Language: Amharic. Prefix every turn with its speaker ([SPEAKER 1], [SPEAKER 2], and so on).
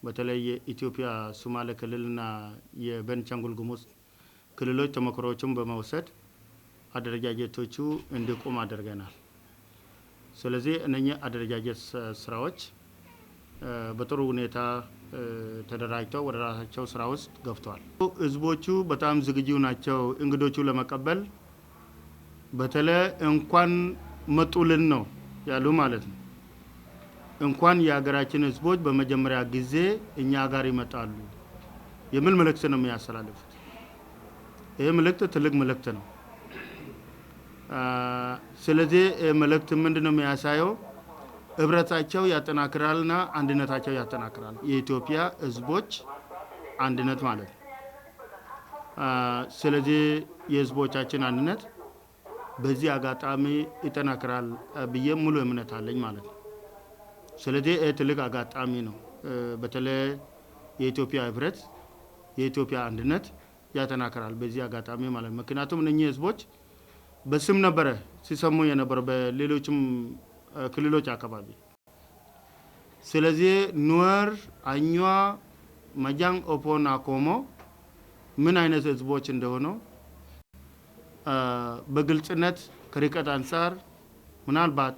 [SPEAKER 1] በተለይ የኢትዮጵያ ሶማሌ ክልልና የቤንሻንጉል ጉሙዝ ክልሎች ተሞክሮዎችን በመውሰድ አደረጃጀቶቹ እንዲቆም አድርገናል። ስለዚህ እነኚህ አደረጃጀት ስራዎች በጥሩ ሁኔታ ተደራጅተው ወደ ራሳቸው ስራ ውስጥ ገብተዋል። ህዝቦቹ በጣም ዝግጁ ናቸው እንግዶቹ ለመቀበል። በተለይ እንኳን መጡልን ነው ያሉ ማለት ነው። እንኳን የሀገራችን ህዝቦች በመጀመሪያ ጊዜ እኛ ጋር ይመጣሉ የሚል መልእክት ነው የሚያስተላልፉት። ይሄ መልእክት ትልቅ መልእክት ነው። ስለዚህ መልእክት ምንድነው የሚያሳየው? ህብረታቸው ያጠናክራልና አንድነታቸው ያጠናክራል። የኢትዮጵያ ህዝቦች አንድነት ማለት ነው። ስለዚህ የህዝቦቻችን አንድነት በዚህ አጋጣሚ ይጠናክራል ብዬ ሙሉ እምነት አለኝ ማለት ነው። ስለዚህ ትልቅ አጋጣሚ ነው። በተለይ የኢትዮጵያ ህብረት የኢትዮጵያ አንድነት ያጠናክራል በዚህ አጋጣሚ ማለት ነው። ምክንያቱም እነኚህ ህዝቦች በስም ነበረ ሲሰሙ የነበረ በሌሎችም ክልሎች አካባቢ። ስለዚህ ኑዌር፣ አኟ፣ ማጃንግ፣ ኦፖና ኮሞ ምን አይነት ህዝቦች እንደሆኑ በግልጽነት ከርቀት አንፃር ምናልባት